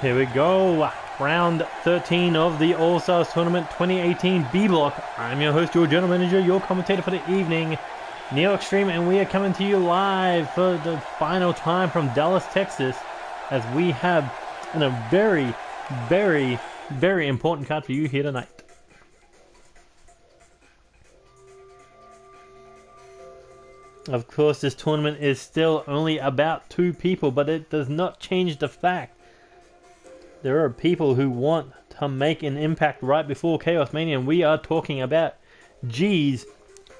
Here we go, round 13 of the All-Stars Tournament 2018 B Block. I'm your host, your general manager, your commentator for the evening, NeoXtreme, and we are coming to you live for the final time from Dallas, Texas, as we have a very, very, very important card for you here tonight. Of course, this tournament is still only about 2 people, but it does not change the fact there are people who want to make an impact right before Chaos Mania, and we are talking about G's,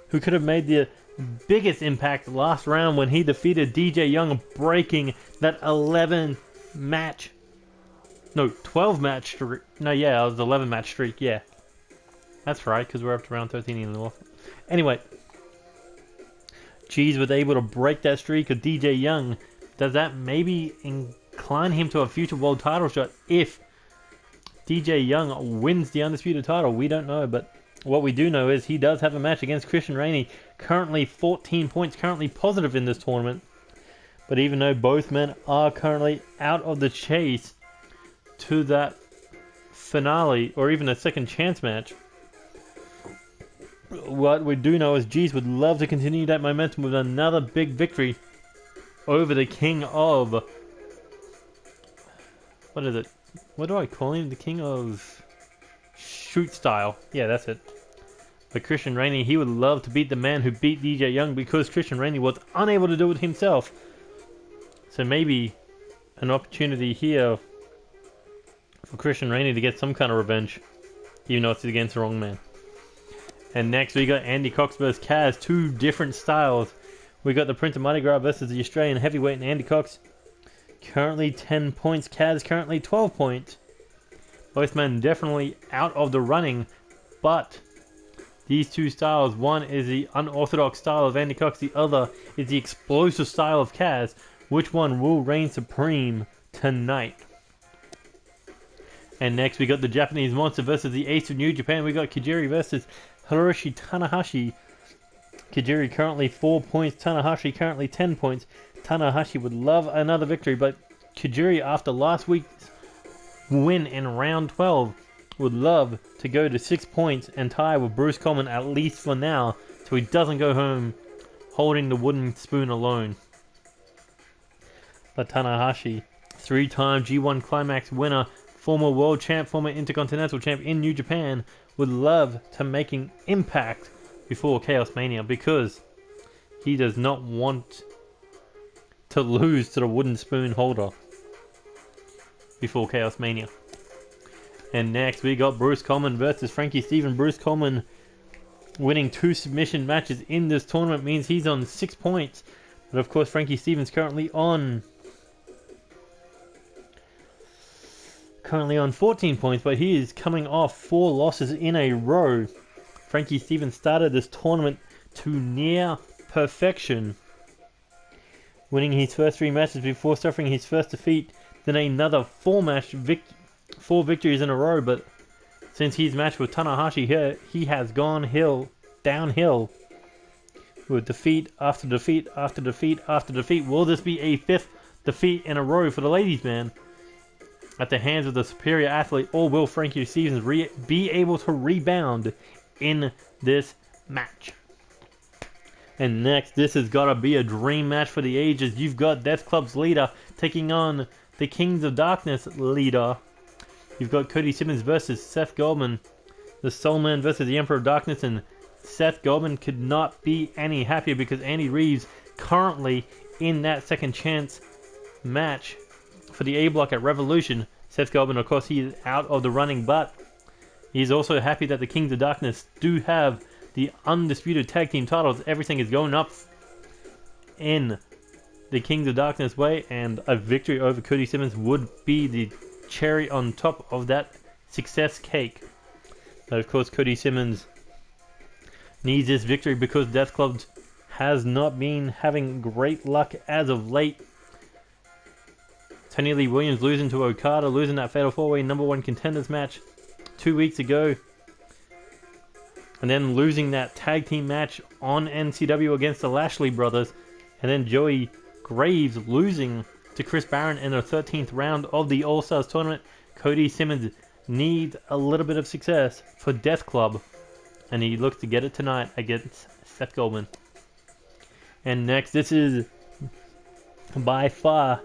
who could have made the biggest impact last round when he defeated DJ Young, breaking that 12 match streak. No, yeah, it was 11 match streak, yeah. That's right, because we're up to round 13 in the North. Anyway, G's was able to break that streak of DJ Young. Does that maybe incline him to a future world title shot if DJ Young wins the undisputed title? We don't know, but what we do know is he does have a match against Christain Rainey, currently 14 points, currently positive in this tournament. But even though both men are currently out of the chase to that finale or even a second chance match, what we do know is G's would love to continue that momentum with another big victory over the king of... what is it? What do I call him? The king of shoot style. Yeah, that's it. But Christain Rainey, he would love to beat the man who beat DJ Young, because Christain Rainey was unable to do it himself. So maybe an opportunity here for Christain Rainey to get some kind of revenge, even though it's against the wrong man. And next we got Cox Vs Kaz, 2 different styles. We got the Prince of Mardi Gras versus the Australian heavyweight, and Andy Cox currently 10 points, Kaz currently 12 points. Both men definitely out of the running, but these 2 styles, one is the unorthodox style of Andy Cox, the other is the explosive style of Kaz. Which one will reign supreme tonight? And next we got the Japanese Monster versus the Ace of New Japan. We got Kajiri versus Hiroshi Tanahashi. Kajiri currently 4 points, Tanahashi currently 10 points. Tanahashi would love another victory, but Kajiri, after last week's win in round 12, would love to go to 6 points and tie with Bruce Coleman, at least for now, so he doesn't go home holding the wooden spoon alone. But Tanahashi, 3-time G1 Climax winner, former world champ, former intercontinental champ in New Japan, would love to make an impact before Chaos Mania, because he does not want to lose to the wooden spoon holder before Chaos Mania. And next we got Bruce Coleman versus Frankie Steven. Bruce Coleman winning 2 submission matches in this tournament means he's on 6 points. But of course Frankie Steven's currently on 14 points, but he is coming off 4 losses in a row. Frankie Steven started this tournament to near perfection, winning his first 3 matches before suffering his first defeat, then another 4 victories in a row. But since his match with Tanahashi here, he has gone downhill with defeat after defeat after defeat after defeat. Will this be a 5th defeat in a row for the ladies' man at the hands of the superior athlete, or will Frankie Stevens be able to rebound in this match? And next, this has got to be a dream match for the ages. You've got Death Club's leader taking on the Kings of Darkness leader. You've got Cody Simmons versus Seth Goldman, the Soul Man versus the Emperor of Darkness, and Seth Goldman could not be any happier because Andy Reeves currently in that second chance match for the A block at Revolution. Seth Goldman, of course, he is out of the running, but he's also happy that the Kings of Darkness do have the undisputed tag team titles. Everything is going up in the Kings of Darkness way, and a victory over Cody Simmons would be the cherry on top of that success cake. But of course, Cody Simmons needs this victory because Death Club has not been having great luck as of late. Tony Lee Williams losing to Okada, losing that Fatal 4-Way #1 contenders match 2 weeks ago. And then losing that tag team match on NCW against the Lashley brothers. And then Joey Graves losing to Chris Barron in the 13th round of the All-Stars tournament. Cody Simmons needs a little bit of success for Death Club, and he looks to get it tonight against Seth Goldman. And next, this is by far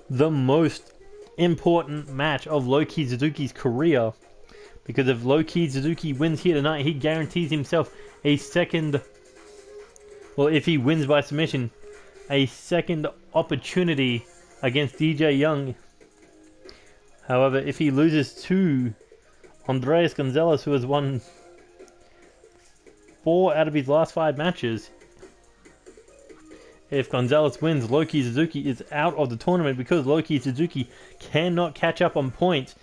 the most important match of Loki Suzuki's career, because if Loki Suzuki wins here tonight, he guarantees himself a second, well, if he wins by submission, a second opportunity against DJ Young. However, if he loses to Andreas Gonzales, who has won 4 out of his last 5 matches, if Gonzales wins, Loki Suzuki is out of the tournament because Loki Suzuki cannot catch up on points,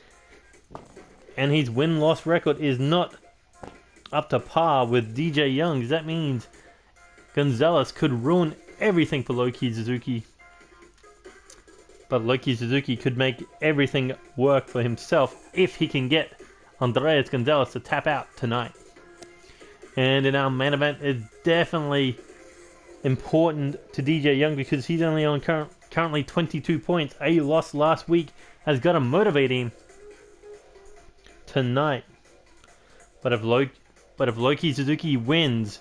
and his win-loss record is not up to par with DJ Young's. That means Gonzales could ruin everything for Loki Suzuki, but Loki Suzuki could make everything work for himself if he can get Andreas Gonzales to tap out tonight. And in our main event, it's definitely important to DJ Young because he's only on currently 22 points. A loss last week has got to motivate him tonight. But if Loki Suzuki wins,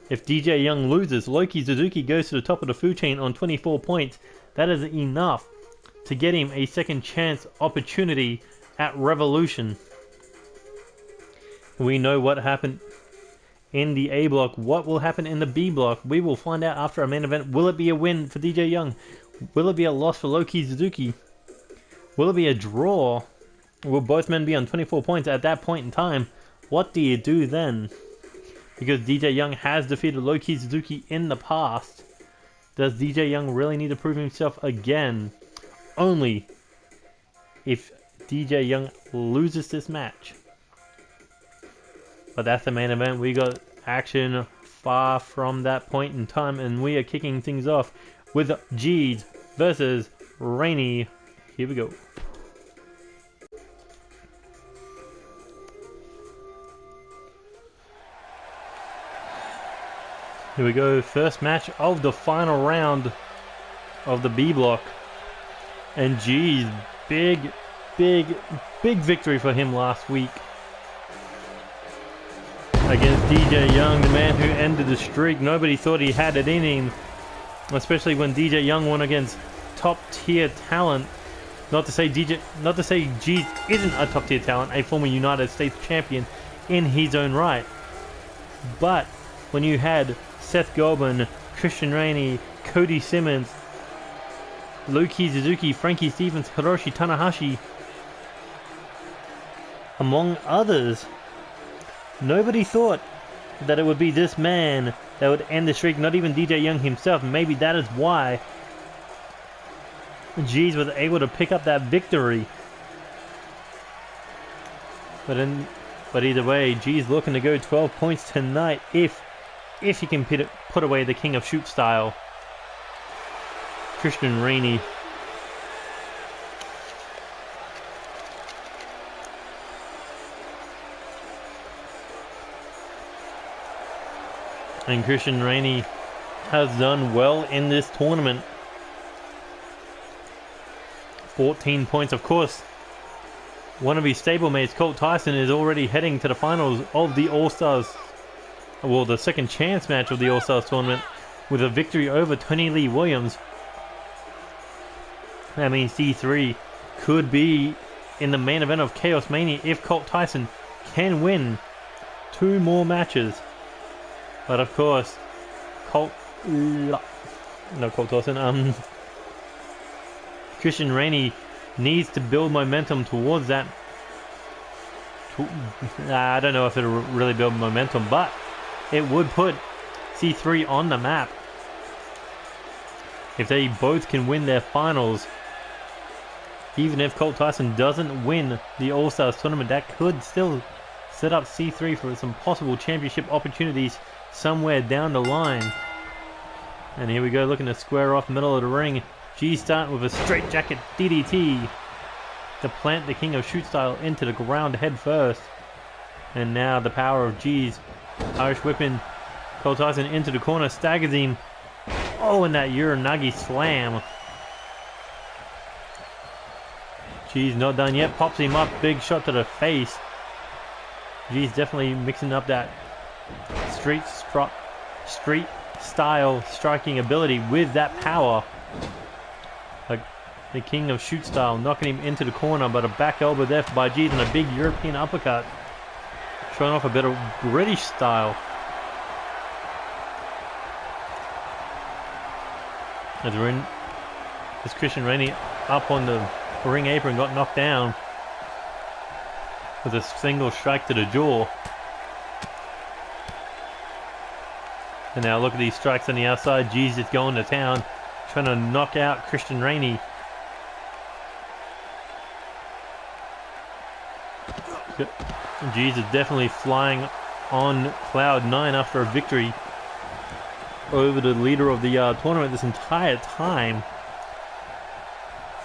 if DJ Young loses, Loki Suzuki goes to the top of the food chain on 24 points. That is enough to get him a second chance opportunity at Revolution. We know what happened in the A block. What will happen in the B block? We will find out after our main event. Will it be a win for DJ Young? Will it be a loss for Loki Suzuki? Will it be a draw? Will both men be on 24 points at that point in time? What do you do then? Because DJ Young has defeated Loki Suzuki in the past. Does DJ Young really need to prove himself again? Only if DJ Young loses this match. But that's the main event. We got action far from that point in time, and we are kicking things off with G's versus Rainey. Here we go. Here we go, first match of the final round of the B block. And G's big victory for him last week against DJ Young, the man who ended the streak. Nobody thought he had it in him, especially when DJ Young won against top tier talent. Not to say G's isn't a top tier talent, a former United States champion in his own right. But when you had Seth Goldman, Christain Rainey, Cody Simmons, Loki Suzuki, Frankie Stevens, Hiroshi Tanahashi, among others, nobody thought that it would be this man that would end the streak, not even DJ Young himself. Maybe that is why G's was able to pick up that victory. But either way, G's looking to go 12 points tonight if he can put away the King of Shoot style, Christain Rainey. And Christain Rainey has done well in this tournament. 14 points, of course. One of his stablemates, Colt Tyson, is already heading to the finals of the All-Stars, well, the second chance match of the All-Stars tournament, with a victory over Tony Lee Williams. That means C3 could be in the main event of Chaos Mania if Colt Tyson can win 2 more matches. But of course, Christain Rainey needs to build momentum towards that. I don't know if it'll really build momentum, but it would put C3 on the map. If they both can win their finals, even if Colt Tyson doesn't win the All-Stars tournament, that could still set up C3 for some possible championship opportunities somewhere down the line. And here we go, looking to square off middle of the ring. G starting with a straight jacket DDT to plant the King of Shoot style into the ground head first. And now the power of G's Irish whipping Colt Tyson into the corner, staggers him. Oh, and that Uranagi slam. G's not done yet. Pops him up. Big shot to the face. G's definitely mixing up that street style striking ability with that power. Like the king of shoot style, knocking him into the corner, but a back elbow there by G's and a big European uppercut. Showing off a bit of British style. As Christain Rainey up on the ring apron got knocked down with a single strike to the jaw. And now look at these strikes on the outside. G's just going to town, trying to knock out Christain Rainey. G's is definitely flying on cloud 9 after a victory over the leader of the tournament this entire time.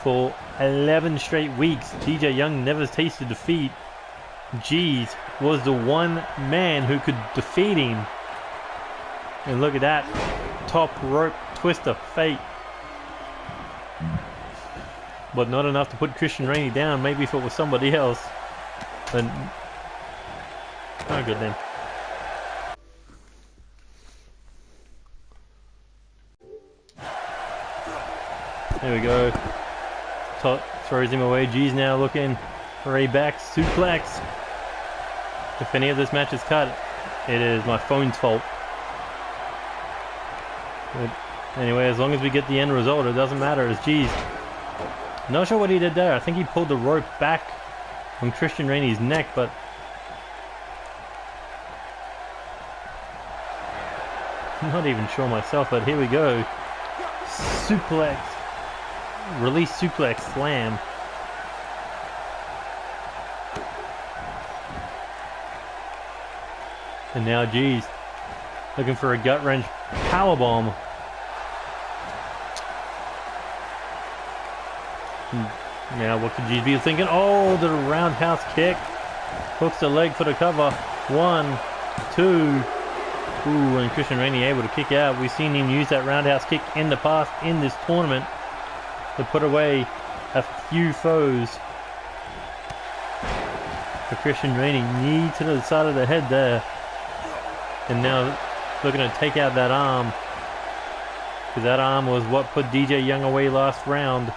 For 11 straight weeks, DJ Young never tasted defeat. G's was the one man who could defeat him. And look at that top rope twist of fate. But not enough to put Christain Rainey down. Maybe if it was somebody else. But oh, good then. There we go. Tot throws him away. G's now looking for a back suplex. If any of this match is cut, it is my phone's fault. But anyway, as long as we get the end result, it doesn't matter. As G's, not sure what he did there. I think he pulled the rope back on Christain Rainey's neck, but I'm not even sure myself. But here we go. Suplex. Release suplex slam. And now G's looking for a gut wrench powerbomb. Now what could G's be thinking? Oh, the roundhouse kick. Hooks the leg for the cover. 1, 2. Ooh, and Christain Rainey able to kick out. We've seen him use that roundhouse kick in the past in this tournament to put away a few foes. For Christain Rainey, knee to the side of the head there. And now looking to take out that arm. Because that arm was what put DJ Young away last round.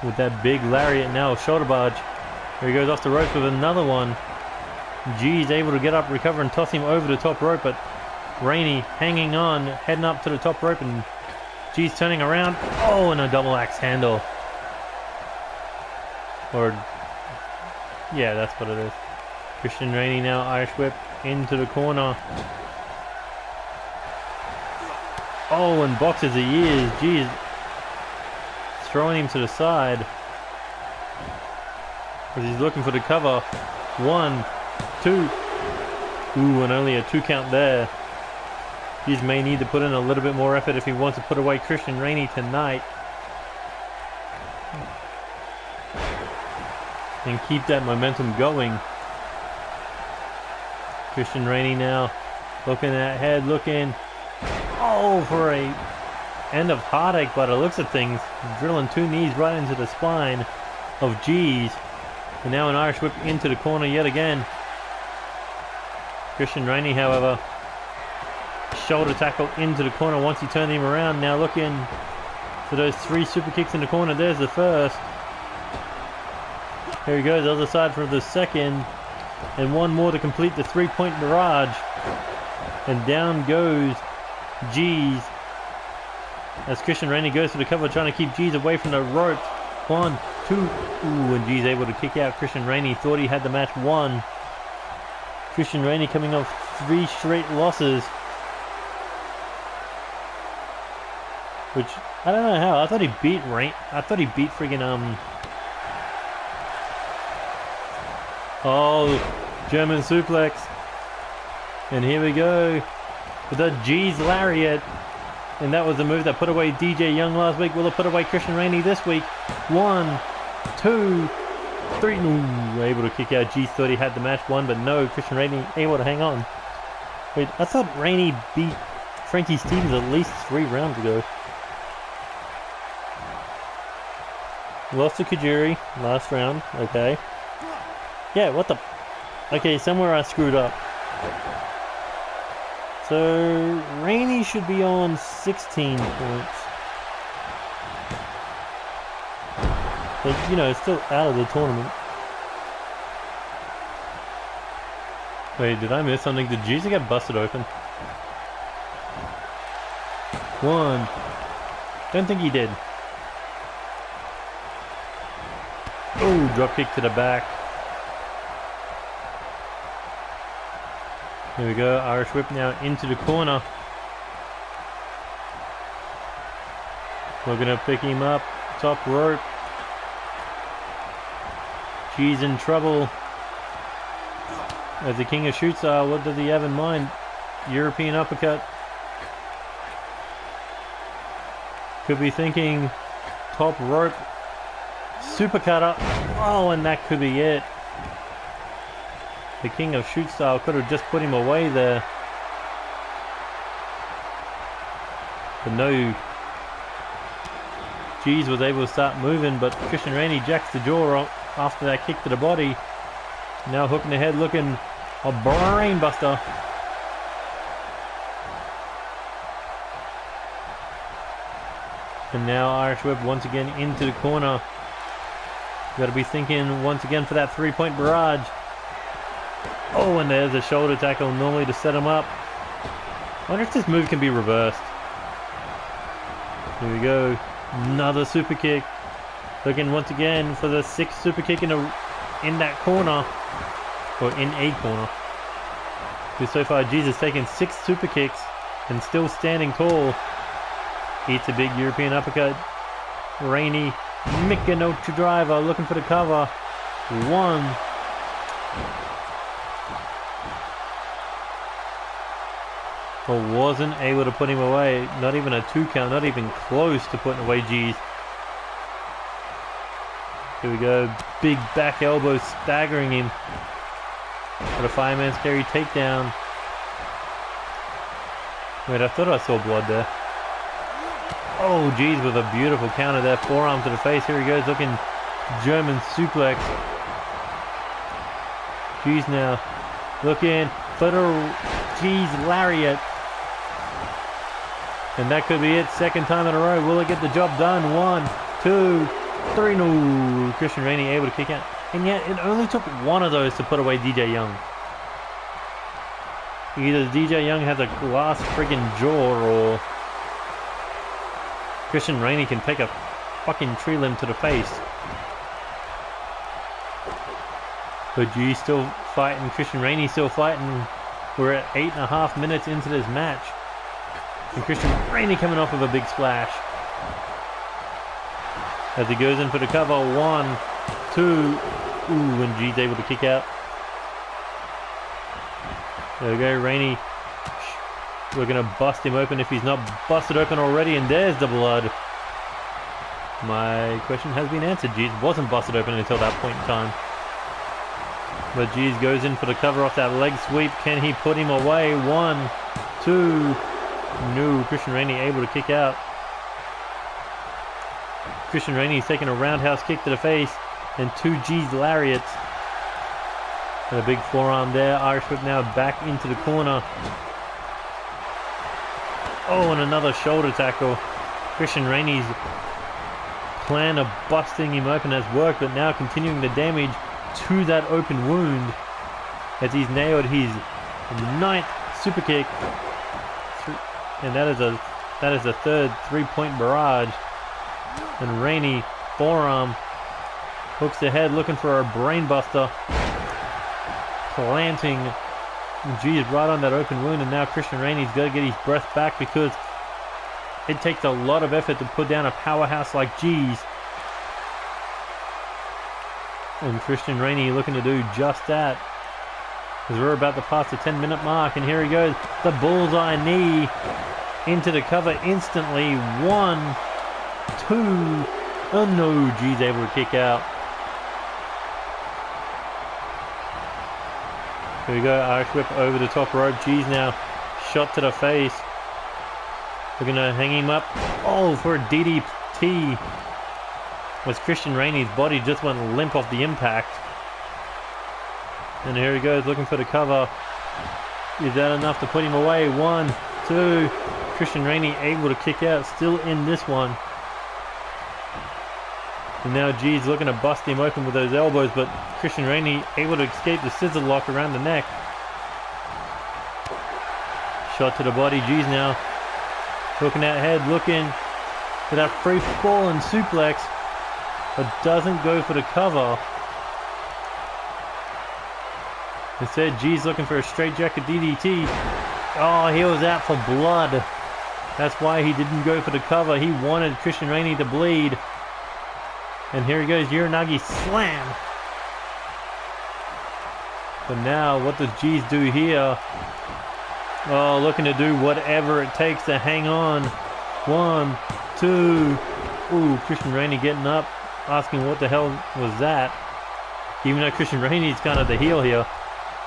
With that big lariat now, shoulder barge. Here he goes off the ropes with another one. G's able to get up, recover, and toss him over the top rope. But Rainey hanging on, heading up to the top rope, and G's turning around. Oh, and a double axe handle. Or, yeah, that's what it is. Christain Rainey now Irish whip into the corner. Oh, and box as he is. G's throwing him to the side. As he's looking for the cover. 1, 2. Ooh, and only a 2 count there. G's may need to put in a little bit more effort if he wants to put away Christain Rainey tonight. And keep that momentum going. Christain Rainey now looking at head, looking. Oh, for a end of heartache by the looks of things. Drilling 2 knees right into the spine of G's. And now an Irish whip into the corner yet again. Christain Rainey, however, shoulder tackle into the corner once he turned him around. Now looking for those 3 super kicks in the corner. There's the first. Here he goes, other side for the second. And 1 more to complete the 3-point barrage. And down goes G's. As Christain Rainey goes for the cover, trying to keep G's away from the ropes. 1, 2. Ooh, and G's able to kick out Christain Rainey. Thought he had the match won. Christain Rainey coming off 3 straight losses. Which, I don't know how. I thought he beat friggin' oh, German suplex. And here we go with the G's lariat. And that was the move that put away DJ Young last week. Will it put away Christain Rainey this week? 1, 2, 3. Ooh, able to kick out. G's thought he had the match won, but no, Christain Rainey able to hang on. Wait, I thought Rainey beat Frankie Stevens at least 3 rounds ago. Lost to Kajiri last round. Okay. Yeah, what the... Okay, somewhere I screwed up. So, Rainey should be on 16 points. But, you know, still out of the tournament. Wait, did I miss something? Did Jesus get busted open? One. Don't think he did. Oh, drop kick to the back. Here we go, Irish whip now into the corner. We're gonna pick him up, top rope. G's in trouble. As the king of shoot style, what does he have in mind? European uppercut. Could be thinking top rope, super cutter. Oh, and that could be it. The king of shoot style could have just put him away there. But no. G's was able to start moving, but Christain Rainey jacks the jaw after that kick to the body. Now hooking the head, looking a brain buster. And now Irish whip once again into the corner. Got to be thinking once again for that 3-point barrage. Oh, and there's a shoulder tackle normally to set him up. I wonder if this move can be reversed. Here we go. Another super kick. Looking once again for the 6th super kick in that corner. Or in a corner. Because so far Jesus taken 6 super kicks and still standing tall. Eats a big European uppercut. Rainey, Mikanocha driver looking for the cover. 1. But wasn't able to put him away. Not even a 2 count, not even close to putting away G's. Here we go. Big back elbow staggering him. For the fireman's carry takedown. Wait, I thought I saw blood there. Oh, G's with a beautiful counter there. Forearm to the face. Here he goes, looking German suplex. G's now looking for the G's lariat. And that could be it. 2nd time in a row. Will it get the job done? 1, 2, 3. No. Christain Rainey able to kick out. And yet it only took one of those to put away DJ Young. Either DJ Young has a glass friggin' jaw or Christain Rainey can take a fucking tree limb to the face. But G's still fighting, Christain Rainey still fighting. We're at 8.5 minutes into this match. And Christain Rainey coming off of a big splash. As he goes in for the cover, 1, 2. Ooh, and G's able to kick out. There we go, Rainey. We're going to bust him open if he's not busted open already, and there's the blood. My question has been answered. G's wasn't busted open until that point in time. But G's goes in for the cover off that leg sweep. Can he put him away? 1, 2. No, Christain Rainey able to kick out. Christain Rainey's taking a roundhouse kick to the face, and 2 G's lariats. And a big forearm there. Irish whip now back into the corner. Oh, and another shoulder tackle. Christain Rainey's plan of busting him open has worked, but now continuing the damage to that open wound as he's nailed his 9th super kick. And that is the 3rd 3-point barrage. And Rainey, forearm, hooks the head looking for a brainbuster. Planting G's right on that open wound, and now Christain Rainey's got to get his breath back because it takes a lot of effort to put down a powerhouse like G's. And Christain Rainey looking to do just that. As we're about to pass the 10-minute mark, and here he goes. The bullseye knee into the cover instantly. 1, 2. Oh no, G's able to kick out. Here we go, Irish whip over the top rope. G's now shot to the face. We're going to hang him up. Oh, for a DDT. was Christain Rainey's body just went limp off the impact. And here he goes looking for the cover. Is that enough to put him away? 1, 2. Christain Rainey able to kick out, still in this one. And now G's looking to bust him open with those elbows, but Christain Rainey able to escape the scissor lock around the neck. Shot to the body. G's now hooking that head, looking for that free fall and suplex, but doesn't go for the cover. Instead, G's looking for a straight jacket DDT. Oh, he was out for blood. That's why he didn't go for the cover. He wanted Christain Rainey to bleed. And here he goes, Uranagi slam. But now, what does G's do here? Oh, looking to do whatever it takes to hang on. 1, 2. Ooh, Christain Rainey getting up, asking what the hell was that. Even though Christain Rainey's kind of the heel here.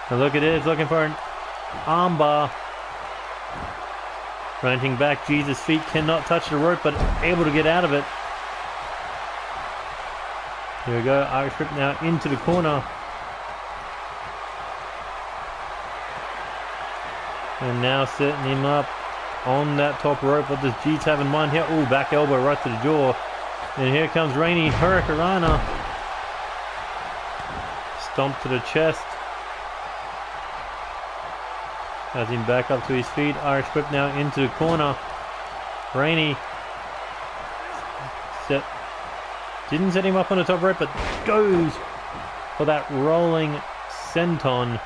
And look at this, looking for an armbar. Ranting back, Jesus' feet cannot touch the rope, but able to get out of it. Here we go, Irish Whip now into the corner. And now setting him up on that top rope. What does G's have in mind here? Ooh, back elbow right to the jaw. And here comes Rainey, Hurricanrana. Stomp to the chest. Has him back up to his feet. Irish Whip now into the corner. Rainey didn't set him up on the top rope, but goes for that rolling senton.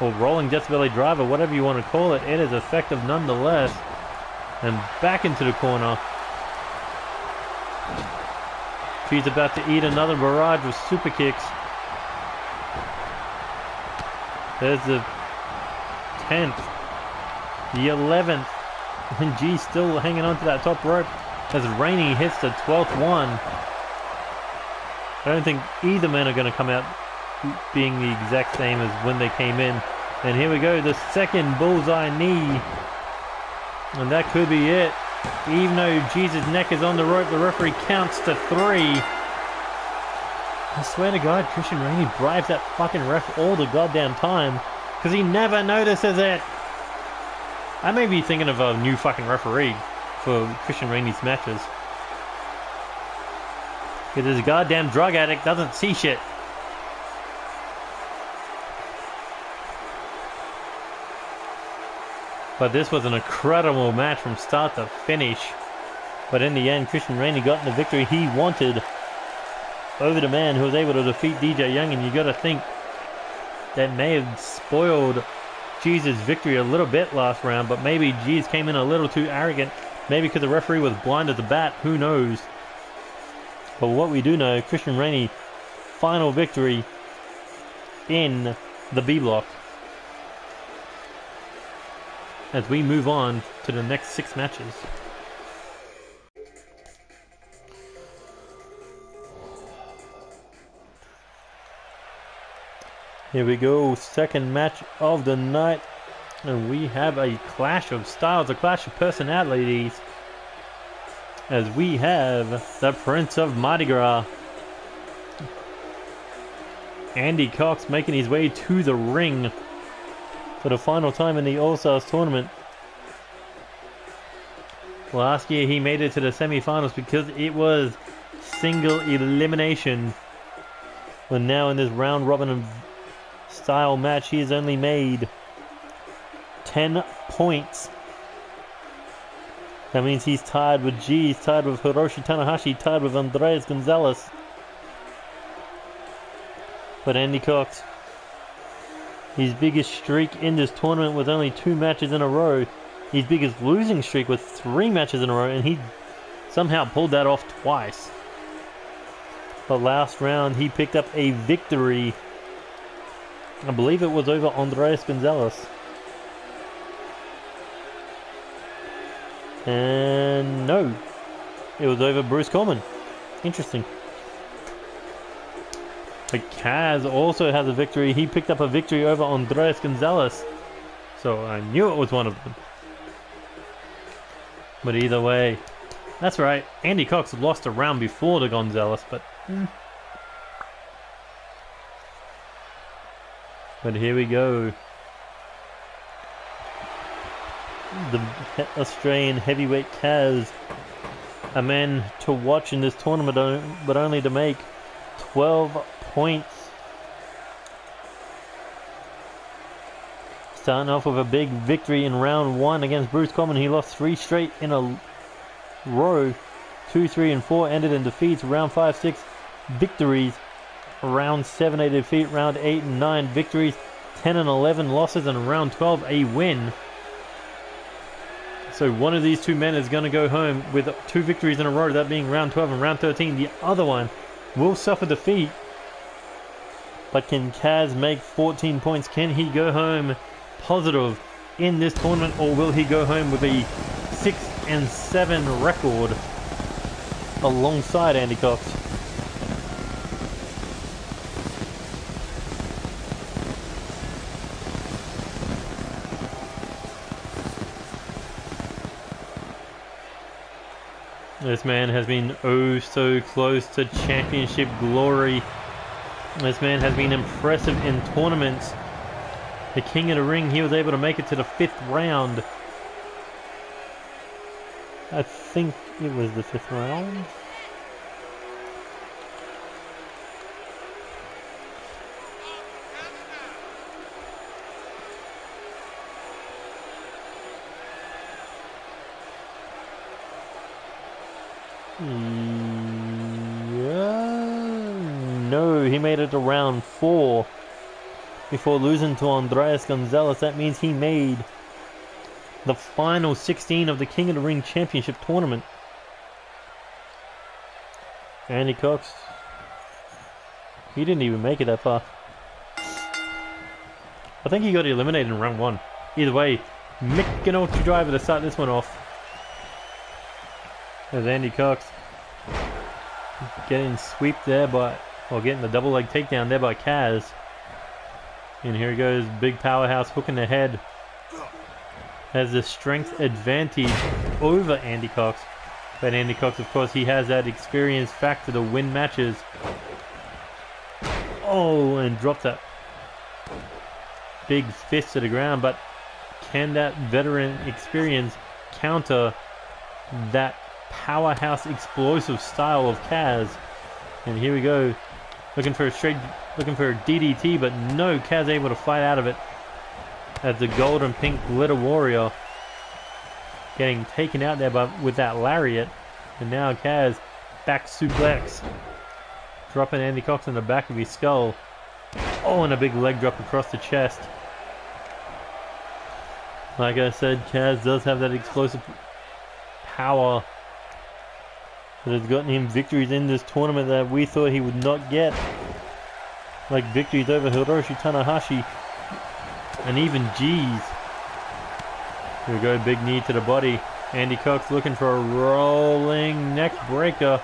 Or rolling Death Valley driver, whatever you want to call it. It is effective nonetheless. And back into the corner. She's about to eat another barrage with super kicks. There's the 10th, the 11th, and G's still hanging on to that top rope as Rainey hits the 12th one. I don't think either man are going to come out being the exact same as when they came in. And here we go, the second bullseye knee. And that could be it. Even though Jesus' neck is on the rope, the referee counts to 3. I swear to God, Christain Rainey bribes that fucking ref all the goddamn time, because he never notices it. I may be thinking of a new fucking referee for Christain Rainey's matches. Because this goddamn drug addict doesn't see shit. But this was an incredible match from start to finish. But in the end, Christain Rainey got the victory he wanted over the man who was able to defeat DJ Young. And you got to think that may have spoiled G's victory a little bit last round. But maybe G's came in a little too arrogant. Maybe because the referee was blind as a bat. Who knows? But what we do know, Christain Rainey, final victory in the B block. As we move on to the next 6 matches. Here we go, second match of the night. And we have a clash of styles, a clash of personalities. As we have the Prince of Mardi Gras, Andy Cox, making his way to the ring for the final time in the AllStars tournament. Last year he made it to the semi-finals because it was single elimination. But now in this round robin style match he has only made 10 points. That means he's tied with G, he's tied with Hiroshi Tanahashi, tied with Andreas Gonzales. But Andy Cox, his biggest streak in this tournament was only 2 matches in a row. His biggest losing streak was 3 matches in a row, and he somehow pulled that off twice. But last round he picked up a victory. I believe it was over Andreas Gonzales. And no, it was over Bruce Coleman. Interesting. But Kaz also has a victory. He picked up a victory over Andreas Gonzales. So I knew it was one of them. But either way, That's right, Andy Cox lost a round before to Gonzales, but... But here we go. The Australian heavyweight Kaz, a man to watch in this tournament, but only to make 12 points. Starting off with a big victory in round 1 against Bruce Coleman. He lost 3 straight in a row. 2, 3, and 4 ended in defeats. Round 5, 6 victories. Round 7, 8 defeat. Round 8 and 9 victories. 10 and 11 losses. And round 12 a win. So one of these two men is going to go home with 2 victories in a row, that being round 12 and round 13. The other one will suffer defeat. But can Kaz make 14 points? Can he go home positive in this tournament, or will he go home with a 6-7 record alongside Andy Cox? This man has been oh so close to championship glory. This man has been impressive in tournaments. The king of the ring, he was able to make it to the 5th round. I think it was the 5th round. No, he made it to round 4 before losing to Andreas Gonzales. That means he made the final 16 of the King of the Ring Championship tournament. Andy Cox, he didn't even make it that far. I think he got eliminated in round 1. Either way, Mick an ultra driver to start this one off. There's Andy Cox getting swept there by, or getting the double leg takedown there by Kaz. And here he goes, big powerhouse hook in the head. Has the strength advantage over Andy Cox. But Andy Cox, of course, he has that experience factor to win matches. Oh, and dropped that big fist to the ground. But can that veteran experience counter that powerhouse explosive style of Kaz? And here we go, looking for a DDT, but no, Kaz able to fight out of it as the gold and pink glitter warrior getting taken out there with that lariat. And now Kaz back suplex, dropping Andy Cox in the back of his skull. Oh, and a big leg drop across the chest. Like I said, Kaz does have that explosive power that has gotten him victories in this tournament that we thought he would not get. Like victories over Hiroshi, Tanahashi, and even G's. Here we go, big knee to the body. Andy Cox looking for a rolling neck breaker.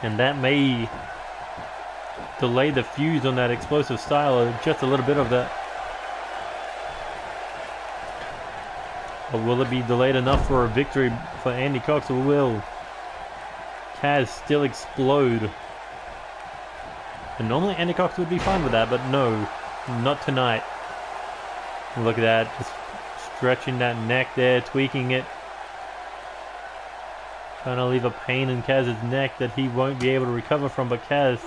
And that may delay the fuse on that explosive style, just a little bit of that. But will it be delayed enough for a victory for Andy Cox, or will Kaz still explode? And normally Andy Cox would be fine with that, but no, not tonight. Look at that, just stretching that neck there, tweaking it. Trying to leave a pain in Kaz's neck that he won't be able to recover from, but Kaz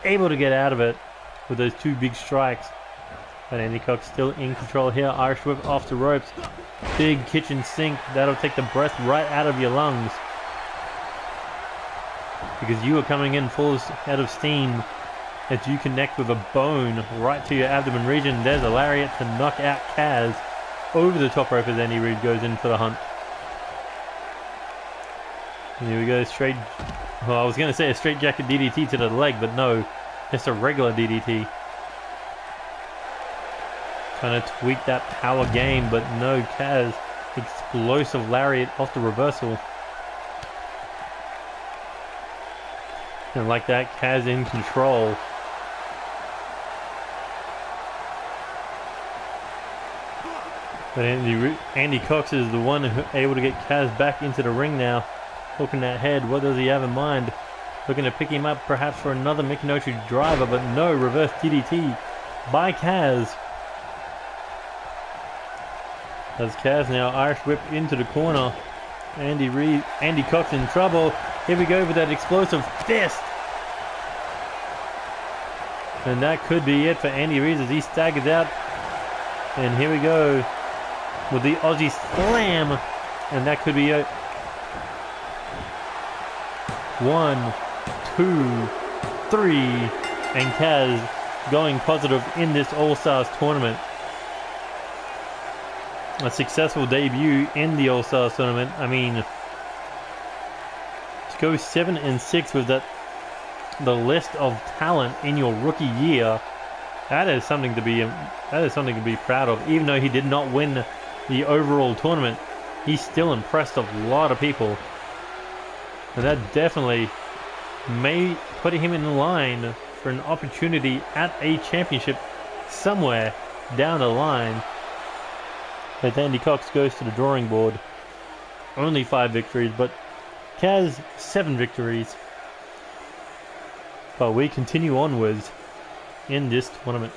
able to get out of it with those 2 big strikes. But Andy Cox still in control here. Irish whip off the ropes. Big kitchen sink. That'll take the breath right out of your lungs. Because you are coming in full head of steam as you connect with a bone right to your abdomen region. There's a lariat to knock out Kaz over the top rope as Andy Reid goes in for the hunt. And here we go, straight... Well, I was going to say a straight jacket DDT to the leg, but no. Just a regular DDT. Trying to tweak that power game, but no, Kaz. Explosive lariat off the reversal. And like that, Kaz in control. But Andy Cox is the one able to get Kaz back into the ring now. Looking ahead, what does he have in mind? Looking to pick him up perhaps for another Mikinoshi driver, but no, reverse DDT by Kaz. As Kaz now Irish whip into the corner. Andy Cox in trouble. Here we go with that explosive fist. And that could be it for Andy Reid as he staggers out. And here we go with the Aussie slam. And that could be it. 1, 2, 3. And Kaz going positive in this All-Stars tournament. A successful debut in the All-Stars tournament. I mean, to go 7-6 with the list of talent in your rookie year, that is something to be proud of. Even though he did not win the overall tournament, he still impressed a lot of people, and that definitely may put him in line for an opportunity at a championship somewhere down the line. But Andy Cox goes to the drawing board. Only 5 victories, but Kaz 7 victories. But we continue onwards in this tournament.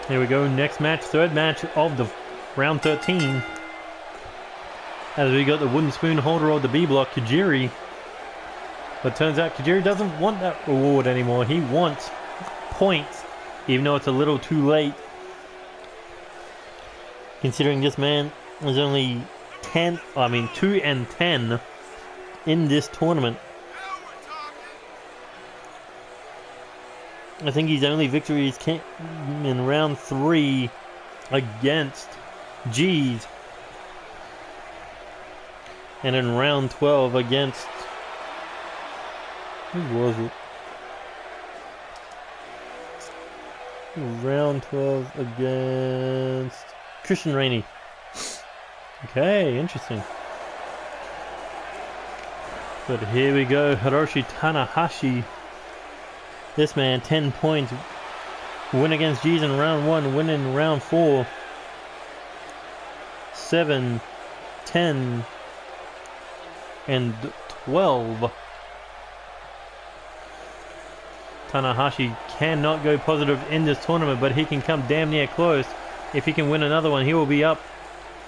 Here we go, next match, third match of the round 13. As we got the wooden spoon holder of the B block, Kajiri. But turns out Kajiri doesn't want that reward anymore. He wants points, even though it's a little too late. Considering this man is only 2-10 in this tournament. I think his only victories came in round 3 against G's. And in round 12 against... who was it? Round 12 against Christain Rainey. Okay, interesting. But here we go, Hiroshi Tanahashi. This man, 10 points. Win against G's in round 1, win in round 4. 7, 10, and 12. Tanahashi cannot go positive in this tournament, but he can come damn near close. If he can win another one, he will be up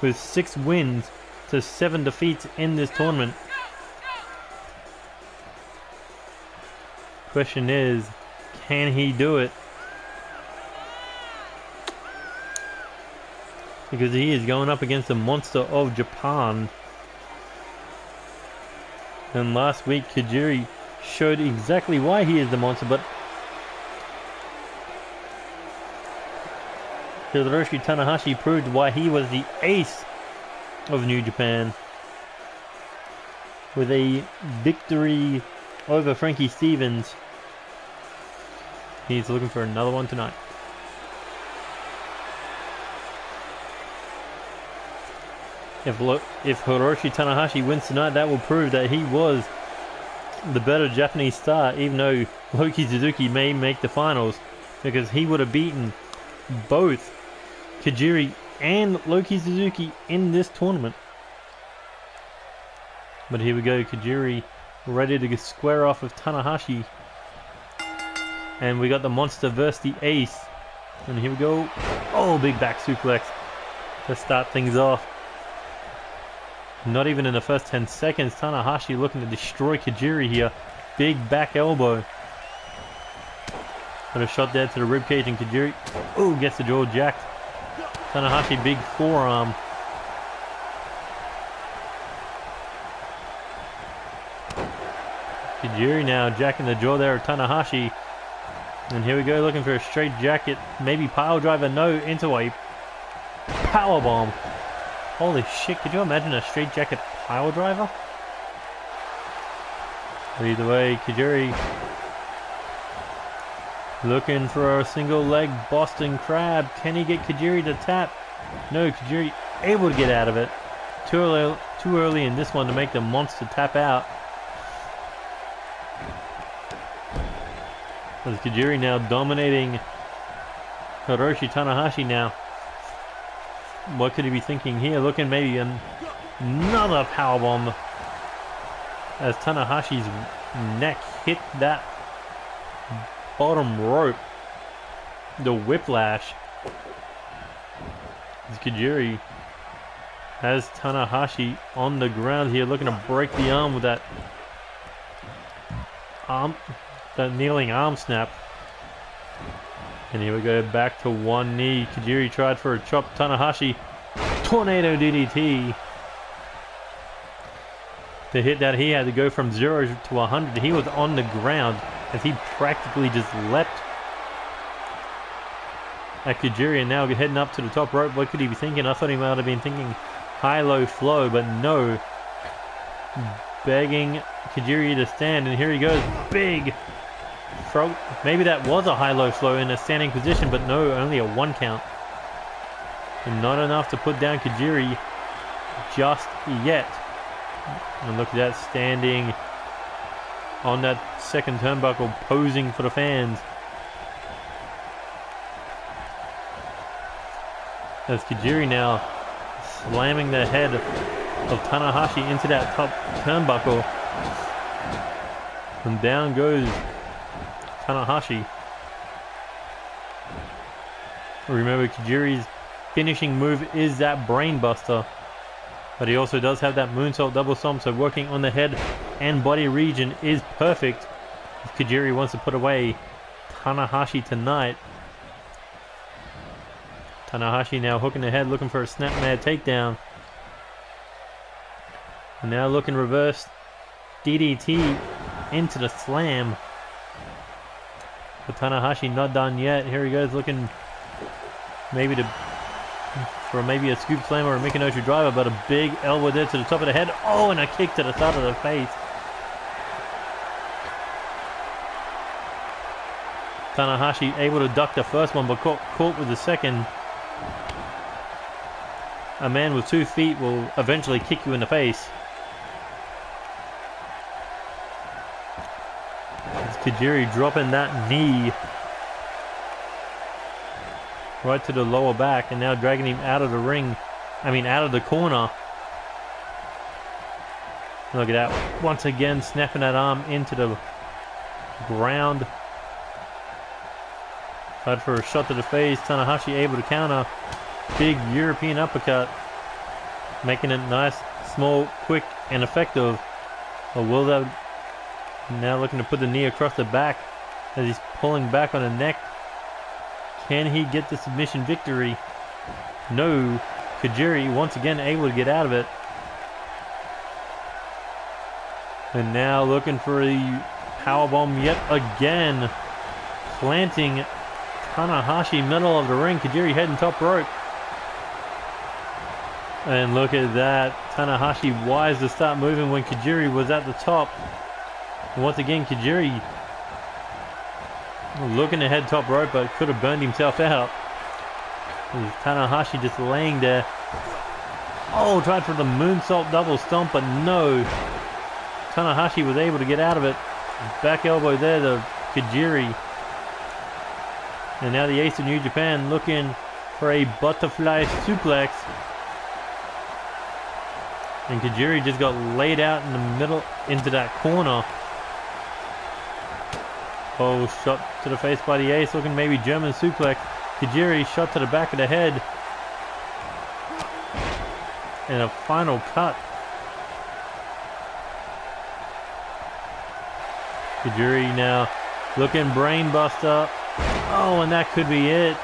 with 6 wins to 7 defeats in this tournament. Question is, can he do it? Because he is going up against the monster of Japan. And last week, Kajiri showed exactly why he is the monster, but Hiroshi Tanahashi proved why he was the ace of New Japan with a victory over Frankie Stevens. He's looking for another one tonight. If Hiroshi Tanahashi wins tonight, that will prove that he was the better Japanese star, even though Loki Suzuki may make the finals, because he would have beaten both Kajiri and Loki Suzuki in this tournament. But here we go, Kajiri ready to square off with Tanahashi. And we got the monster versus the ace. And here we go. Oh, big back suplex to start things off. Not even in the first 10 seconds, Tanahashi looking to destroy Kajiri here. Big back elbow. Got a shot there to the ribcage, and Kajiri, oh, gets the jaw jacked. Tanahashi, big forearm. Kajiri now jacking the jaw there of Tanahashi. And here we go, looking for a straight jacket. Maybe pile driver, no, into a power bomb. Holy shit, could you imagine a straight jacket pile driver? Either way, Kajiri looking for a single leg Boston Crab. Can he get Kajiri to tap? No, Kajiri able to get out of it. Too too early in this one to make the monster tap out. As Kajiri now dominating Hiroshi Tanahashi now. What could he be thinking here? Looking maybe another powerbomb as Tanahashi's neck hit that bottom rope. The whiplash. As Kajiri has Tanahashi on the ground here, looking to break the arm with that kneeling arm snap. And here we go, back to one knee. Kajiri tried for a chop. Tanahashi, tornado DDT. To hit that, he had to go from 0 to 100. He was on the ground as he practically just leapt at Kajiri, and now heading up to the top rope. What could he be thinking? I thought he might have been thinking high-low flow, but no. Begging Kajiri to stand, and here he goes. Big throw. Maybe that was a high-low flow in a standing position, but no, only a 1 count. And not enough to put down Kajiri just yet. And look at that, standing on that second turnbuckle, posing for the fans. As Kajiri now slamming the head of Tanahashi into that top turnbuckle. And down goes Tanahashi. Remember, Kajiri's finishing move is that brainbuster. But he also does have that moonsault double stomp, so working on the head and body region is perfect if Kajiri wants to put away Tanahashi tonight. Tanahashi now hooking the head, looking for a snapmare takedown. And now looking reverse DDT into the slam. But Tanahashi not done yet. Here he goes, looking maybe for maybe a scoop slam or a Mikinoshi driver, but a big elbow there to the top of the head. Oh, and a kick to the side of the face. Tanahashi able to duck the first one, but caught with the second. A man with 2 feet will eventually kick you in the face. As Kajiri dropping that knee right to the lower back, and now dragging him out of the ring. Out of the corner. Look at that. Once again, snapping that arm into the ground. Tried for a shot to the face. Tanahashi able to counter. Big European uppercut. Making it nice, small, quick, and effective. Or will that... Now looking to put the knee across the back as he's pulling back on the neck. Can he get the submission victory? No. Kajiri once again able to get out of it. And now looking for a powerbomb yet again. Planting Tanahashi middle of the ring. Kajiri heading top rope. And look at that. Tanahashi wise to start moving when Kajiri was at the top. And once again, Kajiri looking to head top rope, but could have burned himself out. Tanahashi just laying there. Oh, tried for the moonsault double stomp, but no. Tanahashi was able to get out of it. Back elbow there to Kajiri. And now the ace of New Japan looking for a butterfly suplex. And Kajiri just got laid out in the middle into that corner. Oh, shot to the face by the ace, looking maybe German suplex. Kajiri shot to the back of the head. And a final cut. Kajiri now looking brainbuster. Oh, and that could be it.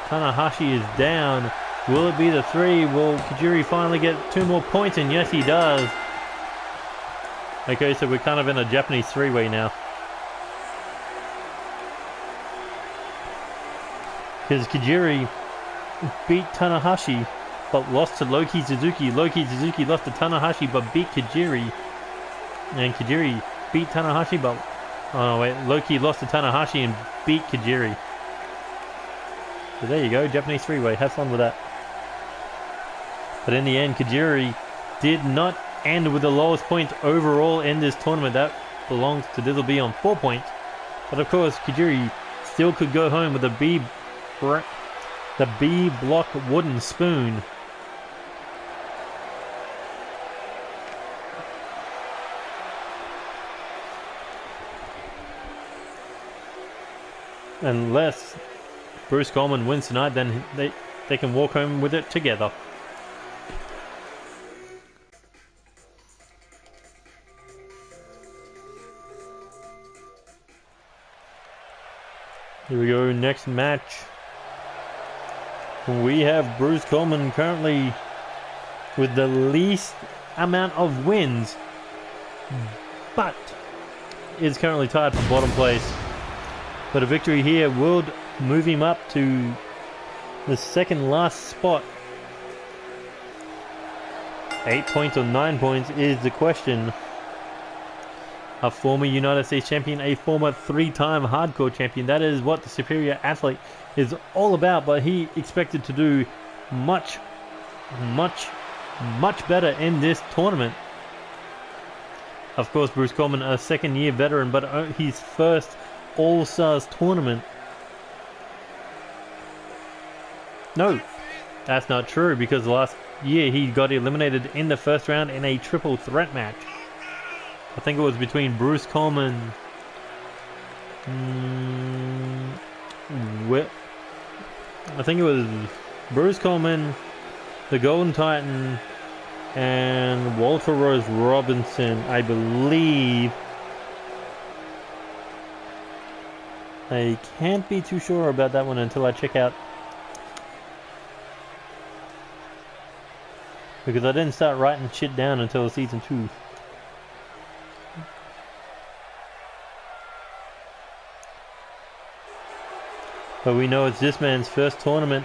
Tanahashi is down. Will it be the 3? Will Kajiri finally get 2 more points? And yes, he does. Okay, so we're kind of in a Japanese 3-way now. Because Kajiri beat Tanahashi, but lost to Loki Suzuki. Loki Suzuki lost to Tanahashi, but beat Kajiri. And Kajiri beat Tanahashi, but... Oh, no, wait. Loki lost to Tanahashi and beat Kajiri. So there you go, Japanese 3-way. Have fun with that. But in the end, Kajiri did not end with the lowest points overall in this tournament. That belongs to Dizzleby on 4 points. But of course, Kajiri still could go home with the B block wooden spoon. Unless Bruce Coleman wins tonight, then they can walk home with it together. Here we go, next match. We have Bruce Coleman currently with the least amount of wins, but is currently tied for bottom place. But a victory here would move him up to the second last spot. 8 points or 9 points is the question. A former United States champion, a former 3-time hardcore champion. That is what the superior athlete is all about. But he expected to do much better in this tournament. Of course, Bruce Coleman, a second-year veteran, but his first AllStars tournament. No, that's not true, because last year he got eliminated in the first round in a triple threat match. I think it was between Bruce Coleman, I think it was Bruce Coleman, the Golden Titan, and Walter Rose Robinson, I believe. I can't be too sure about that one until I check out, because I didn't start writing shit down until season 2. But we know it's this man's first tournament,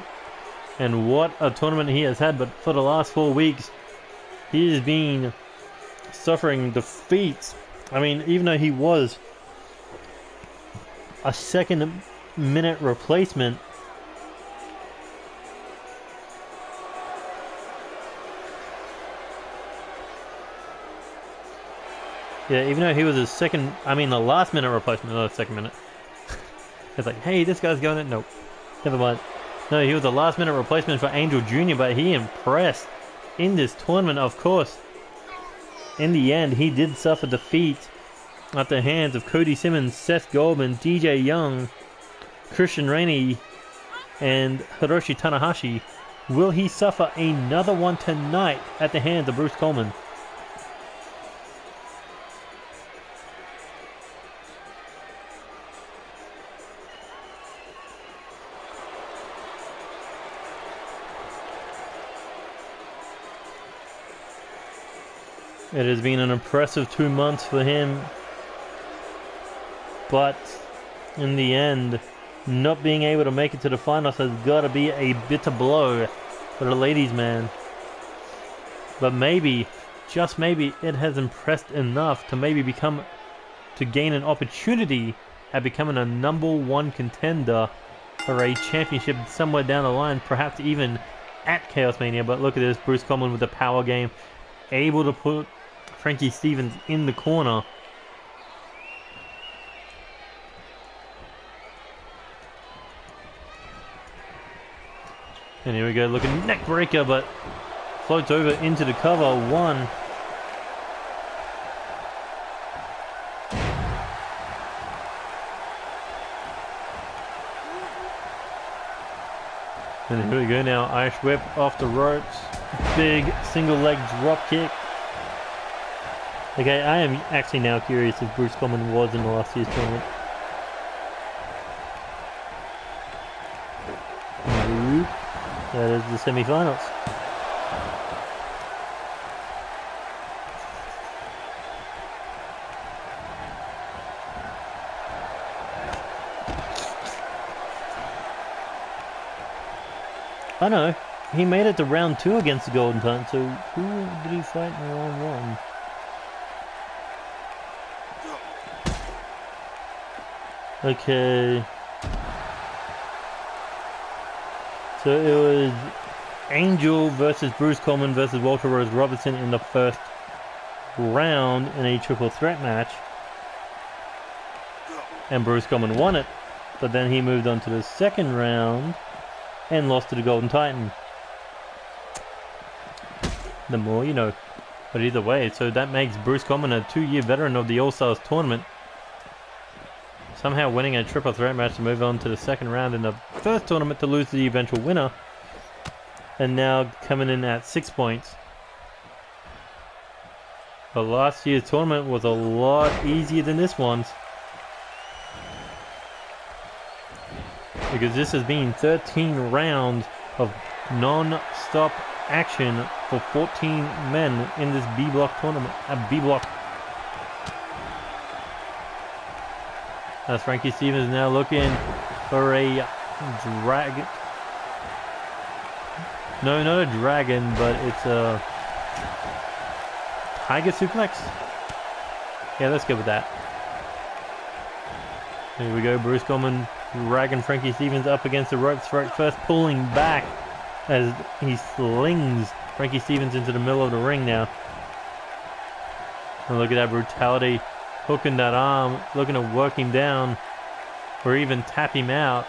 and what a tournament he has had. But for the last 4 weeks, he has been suffering defeats. I mean, even though he was a second-minute replacement, yeah, even though he was the last-minute replacement, not a second minute. It's like, hey, this guy's going in. Nope, never mind. No, he was a last-minute replacement for Angel Jr., but he impressed in this tournament, of course. In the end, he did suffer defeat at the hands of Cody Simmons, Seth Goldman, DJ Young, Christain Rainey, and Hiroshi Tanahashi. Will he suffer another one tonight at the hands of Bruce Coleman? It has been an impressive 2 months for him, but in the end, not being able to make it to the finals has got to be a bitter blow for the ladies' man. But maybe, just maybe, it has impressed enough to maybe gain an opportunity at becoming a #1 contender for a championship somewhere down the line, perhaps even at Chaos Mania. But look at this, Bruce Coleman with the power game, able to put Frankie Stevens in the corner. And here we go, looking neck breaker, but floats over into the cover. 1. And here we go now, Irish whip off the ropes. Big single leg drop kick. Okay, I am actually now curious if Bruce Coleman was in the last year's tournament. That is the semi-finals. I know, he made it to round 2 against the Golden Titan, so who did he fight in round 1? Okay. So it was Angel versus Bruce Coleman versus Walter Rose Robertson in the first round in a triple threat match. And Bruce Coleman won it, but then he moved on to the second round and lost to the Golden Titan. The more you know. But either way, so that makes Bruce Coleman a 2-year veteran of the AllStars tournament. Somehow winning a triple threat match to move on to the second round in the first tournament to lose to the eventual winner. And now coming in at 6 points. But last year's tournament was a lot easier than this one's. Because this has been 13 rounds of non-stop action for 14 men in this B block tournament. B block. As Frankie Stevens now looking for a dragon. No, not a dragon, but it's a tiger suplex. Yeah, let's go with that. Here we go, Bruce Coleman dragging Frankie Stevens up against the ropes, first pulling back as he slings Frankie Stevens into the middle of the ring now. And look at that brutality, hooking that arm, looking to work him down, or even tap him out.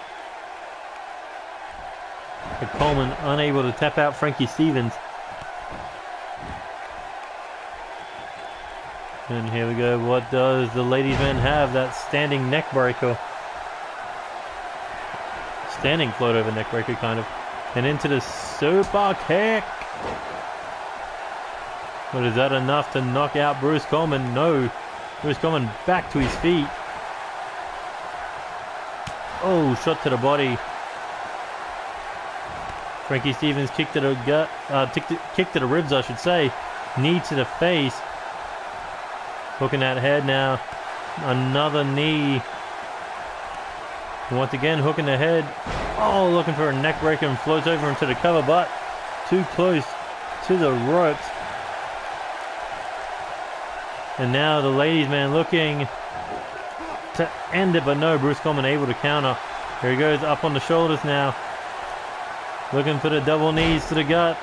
But Coleman unable to tap out Frankie Stevens. And here we go, what does the ladies' man have? That standing neck breaker. Standing float over neck breaker, kind of. And into the super kick. But is that enough to knock out Bruce Coleman? No. Bruce Coleman back to his feet. Oh, shot to the body. Frankie Stevens kick to the gut, kick to the ribs, I should say. Knee to the face. Hooking that head now. Another knee. Once again, hooking the head. Oh, looking for a neck breaker and floats over into the cover, but too close to the ropes. And now the ladies' man looking to end it, but no, Bruce Coleman able to counter. Here he goes, up on the shoulders now. Looking for the double knees to the gut.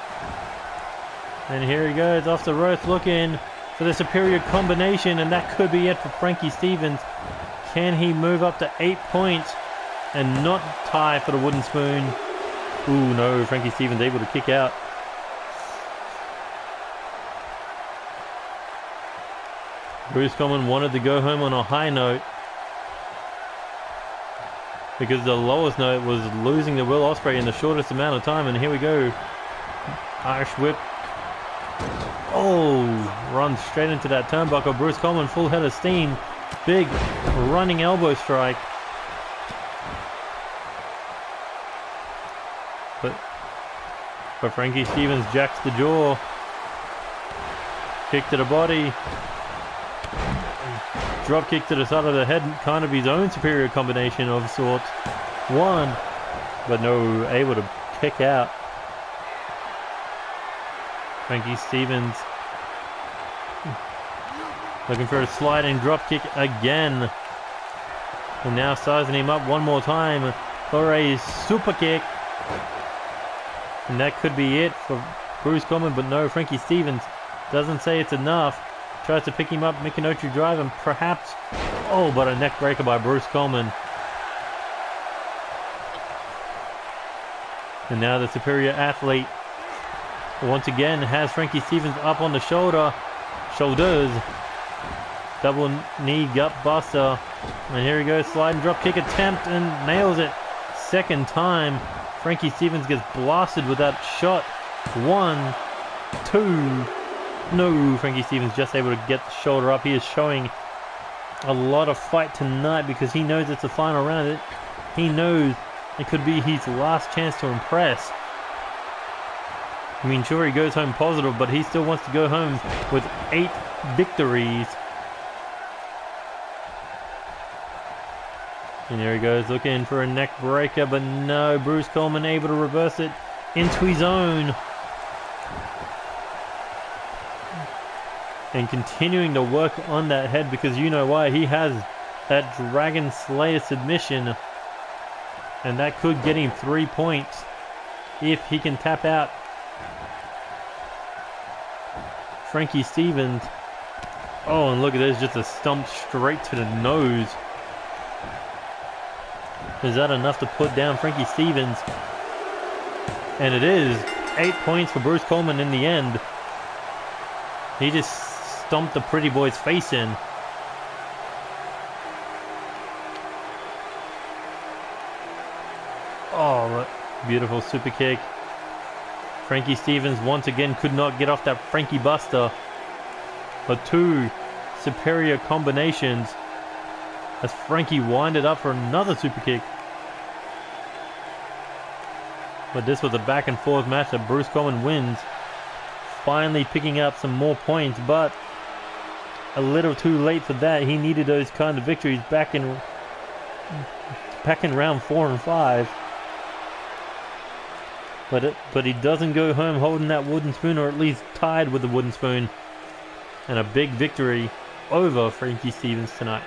And here he goes, off the ropes, looking for the superior combination, and that could be it for Frankie Stevens. Can he move up to 8 points and not tie for the wooden spoon? Ooh, no, Frankie Stevens able to kick out. Bruce Coleman wanted to go home on a high note because the lowest note was losing to Will Ospreay in the shortest amount of time, and here we go. Irish whip. Oh, runs straight into that turnbuckle. Bruce Coleman full head of steam. Big running elbow strike. But Frankie Stevens jacks the jaw. Kick to the body. Drop kick to the side of the head, kind of his own superior combination of sorts. One, but no, able to kick out. Frankie Stevens looking for a sliding drop kick again. And now sizing him up one more time for a super kick. And that could be it for Bruce Coleman, but no, Frankie Stevens doesn't say it's enough. Tries to pick him up, Michinoku drive, and perhaps, oh, but a neck breaker by Bruce Coleman. And now the superior athlete once again has Frankie Stevens up on the shoulders. Double knee gut buster. And here he goes, sliding drop kick attempt and nails it. Second time, Frankie Stevens gets blasted with that shot. 1, 2. No, Frankie Stevens just able to get the shoulder up. He is showing a lot of fight tonight because he knows it's the final round. He knows it could be his last chance to impress. I mean, sure, he goes home positive, but he still wants to go home with 8 victories. And there he goes, looking for a neck breaker, but no, Bruce Coleman able to reverse it into his own. And continuing to work on that head because you know why. He has that Dragon Slayer submission. And that could get him 3 points if he can tap out Frankie Stevens. Oh, and look at this, just a stump straight to the nose. Is that enough to put down Frankie Stevens? And it is. 8 points for Bruce Coleman in the end. He just stomped the pretty boy's face in. Oh, beautiful super kick. Frankie Stevens once again could not get off that Frankie Buster. But two superior combinations as Frankie winded up for another super kick. But this was a back and forth match that Bruce Coleman wins. Finally picking up some more points, but a little too late for that. He needed those kind of victories back in round 4 and 5. But he doesn't go home holding that wooden spoon, or at least tied with the wooden spoon. And a big victory over Frankie Stevens tonight.